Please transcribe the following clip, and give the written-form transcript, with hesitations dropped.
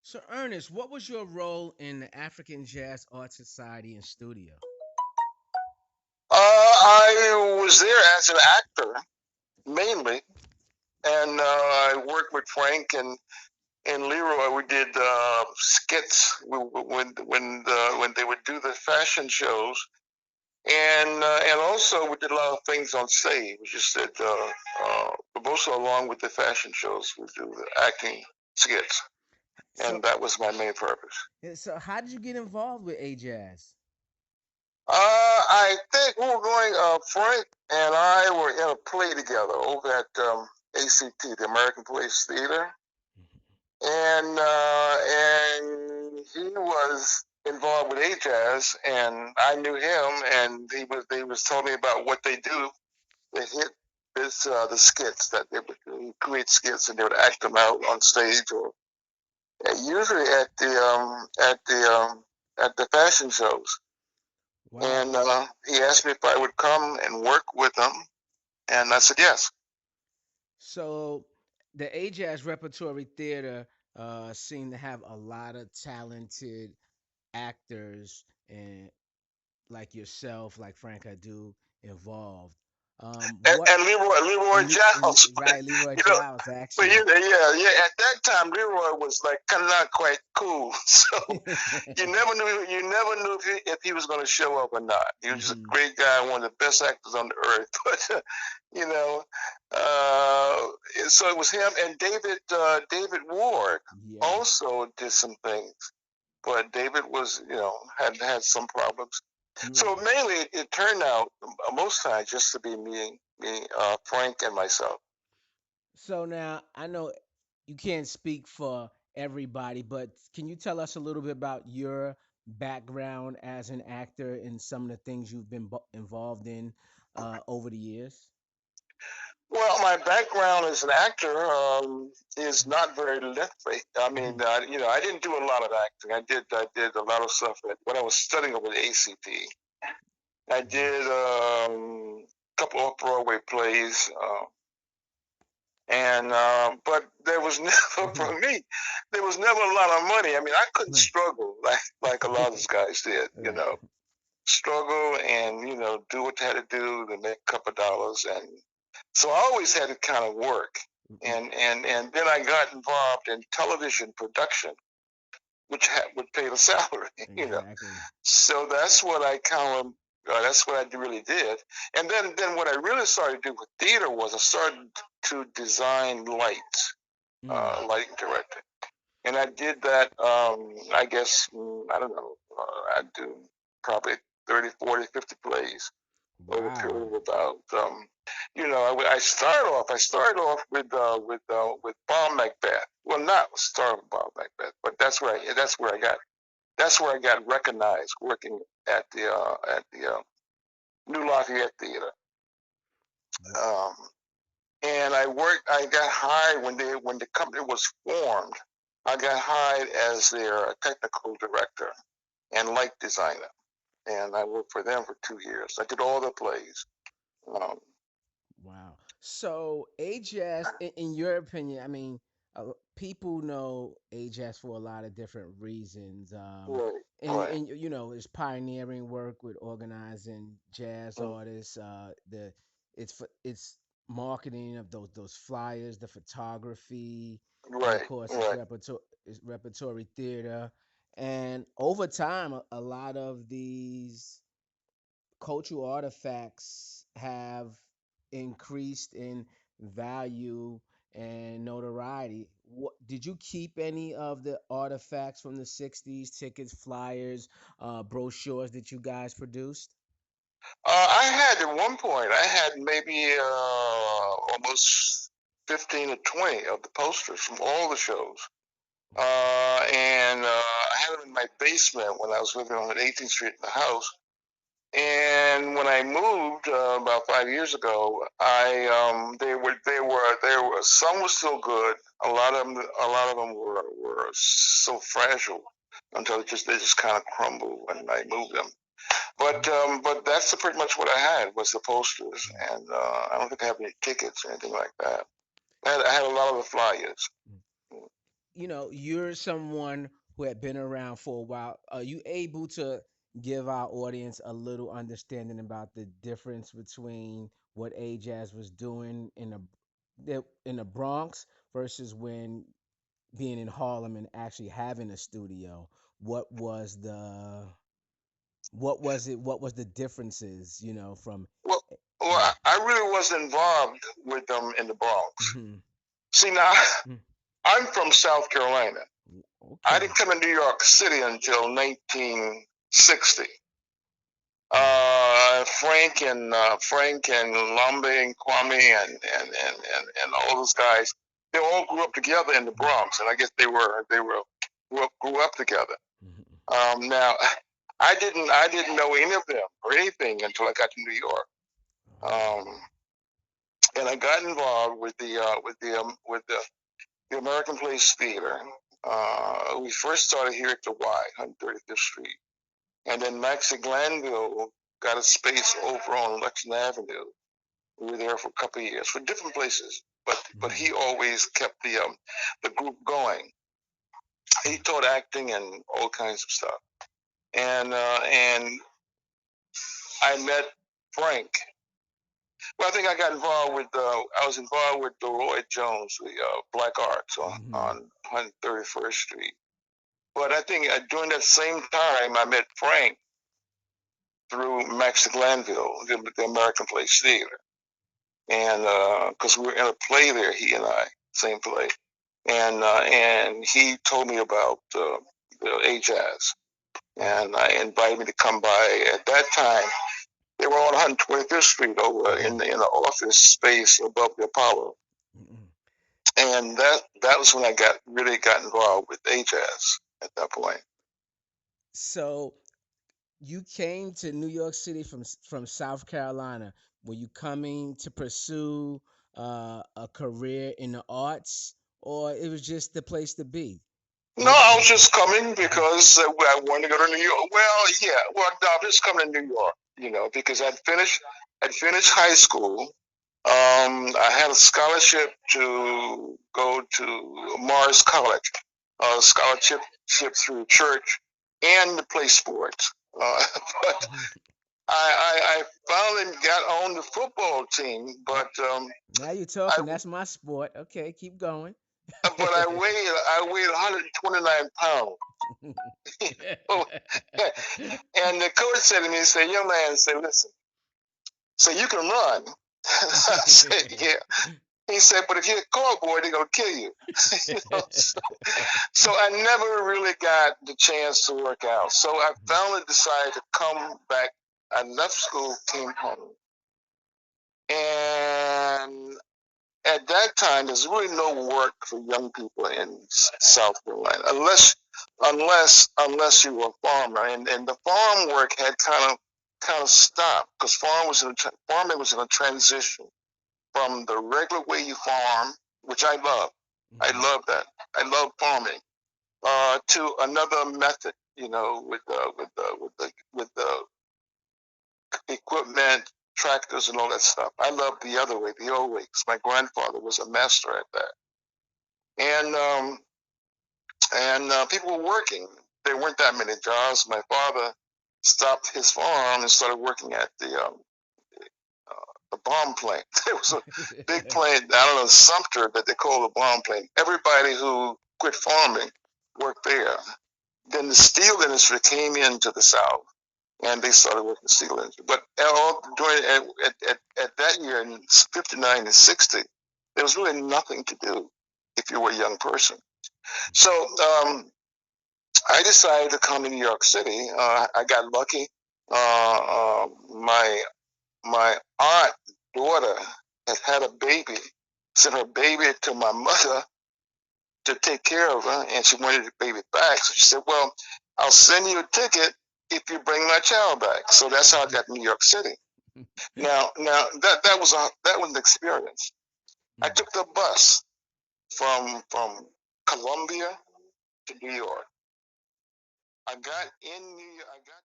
So, Ernest, what was your role in the African Jazz Art Society and studio? I was there as an actor mainly, and I worked with Frank and Leroy. We did skits when they would do the fashion shows, and also we did a lot of things on stage. We just did, but also along with the fashion shows, we do the acting skits, So, and that was my main purpose. how did you get involved with AJASS? I think we were going. Frank and I were in a play together over at ACT, the American Place Theater, and he was involved with AJASS, and I knew him, and he was telling me about what they do. They hit this the skits that they would create skits, and they would act them out on stage, or usually at the fashion shows. Wow. And he asked me if I would come and work with him, and I said yes. So, the AJASS Repertory Theater seemed to have a lot of talented actors and like yourself, like Frank Adu, involved. What And Leroy Giles, but, right, Leroy you know, Giles, but actually. yeah. At that time, Leroy was like kind of not quite cool, so you never knew if he was going to show up or not. He was just a Hmm. great guy, one of the best actors on the earth. But you know, so it was him and David Ward Yeah. also did some things, but David was had some problems. So Yeah. mainly, it turned out most times just to be Frank, and myself. So now I know you can't speak for everybody, but can you tell us a little bit about your background as an actor and some of the things you've been involved in over the years? Well, my background as an actor is not very lengthy. I mean, I didn't do a lot of acting. I did a lot of stuff when I was studying over at ACT. I did a couple of Broadway plays, and but there was never for me. There was never a lot of money. I mean, I couldn't struggle like a lot of those guys did. Right. Struggle and do what they had to do to make a couple of dollars, and so I always had to kind of work. And then I got involved in television production, which would pay the salary. Exactly. So that's what I kind of that's what I really did. And then what I really started to do with theater was I started to design lights, Mm. lighting director, and I did that. I guess I don't know. I do probably 30, 40, 50 plays over a period Wow. of about. I started off with Bob Macbeth. Well, not start with Bob Macbeth, but that's where I got recognized working at the New Lafayette Theater. Wha- Um, and I got hired when the company was formed. I got hired as their technical director and light designer, and I worked for them for 2 years. I did all the plays. Um, Wow. So AJAS, in your opinion, I mean, people know AJAS for a lot of different reasons. right, right. And it's pioneering work with organizing jazz artists. It's marketing of those flyers, the photography, and of Right, course right. it's repertory theater. And over time, a lot of these cultural artifacts have increased in value and notoriety. What did you keep any of the artifacts from the 60s, tickets, flyers, brochures that you guys produced? I had at one point, I had maybe almost 15 or 20 of the posters from all the shows. And I had them in my basement when I was living on 18th Street in the house. And when I moved about 5 years ago, I they were some were still good. A lot of them were so fragile until they just kind of crumbled when I moved them. But that's pretty much what I had was the posters, and I don't think I have any tickets or anything like that. I had a lot of the flyers. you're someone who had been around for a while. Are you able to give our audience a little understanding about the difference between what AJASS was doing in the Bronx versus when being in Harlem and actually having a studio? What was the what was it? What was the differences? From Well, yeah. I really wasn't involved with them in the Bronx. Hmm. See, now I'm from South Carolina. I Okay. didn't come to New York City until 1960. Mm. Frank and Lumbe and Kwame and all those guys, they all grew up together in the Bronx, and I guess they were grew up together. Mhm. Now, I didn't know any of them or anything until I got to New York, Oh. um, and I got involved with the American Place Theater. We first started here at the Y, 135th Street, and then Maxie Glanville got a space over on Lexington Avenue. We were there for a couple of years for different places, but Mhm. he always kept the group going. He taught acting and all kinds of stuff, and I met Frank. Well, I think I got involved with. I was involved with Leroy Jones, the Black Arts Mhm. on 131st Street. But I think during that same time, I met Frank through Max Glanville, the American Place Theater, and because we were in a play there, he and I, same play, and he told me about the AJASS, and I invited me to come by. At that time, they were on 125th Street over in Mhm. the office space above the Apollo, Mhm. and that was when I really got involved with AJASS at that point. So you came to New York City from South Carolina. Were you coming to pursue a career in the arts, or it was just the place to be? No, What? I was just coming Mhm. because I wanted to go to New York. Well, yeah, well, no, I'm just coming to New York, because I'd finished high school. I had a scholarship to go to Mars College, a scholarship through church and to play sports. But I finally got on the football team, Oh, but now you're I talking. That's my sport. Okay, keep going. I weighed 129 pounds. And the coach said to me, he said, young man, say, listen, so you can run. I said, yeah. He said, but if you're a cowboy, they're going to kill you. So, I never really got the chance to work out. So I finally decided to come back. I left school, came home. And at that time, there's really no work for young people in South Carolina, unless you were a farmer, and the farm work had kind of stopped because farming was in a transition from the regular way you farm, which I love. I Mhm. love that. I love farming. To another method, with the equipment, tractors, and all that stuff. I love the other way, the old way, because my grandfather was a master at that. And people were working. There weren't that many jobs. My father stopped his farm and started working at the bomb plant. There was a big plant, I don't know, Sumter, that they call the bomb plant. Everybody who quit farming worked there. Then the steel industry came into the South, and they started working the steel industry. But all during at that year in '59 and '60, there was really nothing to do if you were a young person. So I decided to come to New York City. I got lucky. My aunt daughter had a baby. Sent her baby to my mother to take care of her, and she wanted the baby back. So she said, "Well, I'll send you a ticket if you bring my child back." So that's how I got to New York City. Now that was an experience. I Mm. took the bus from Columbia to New York. I got in New York. I got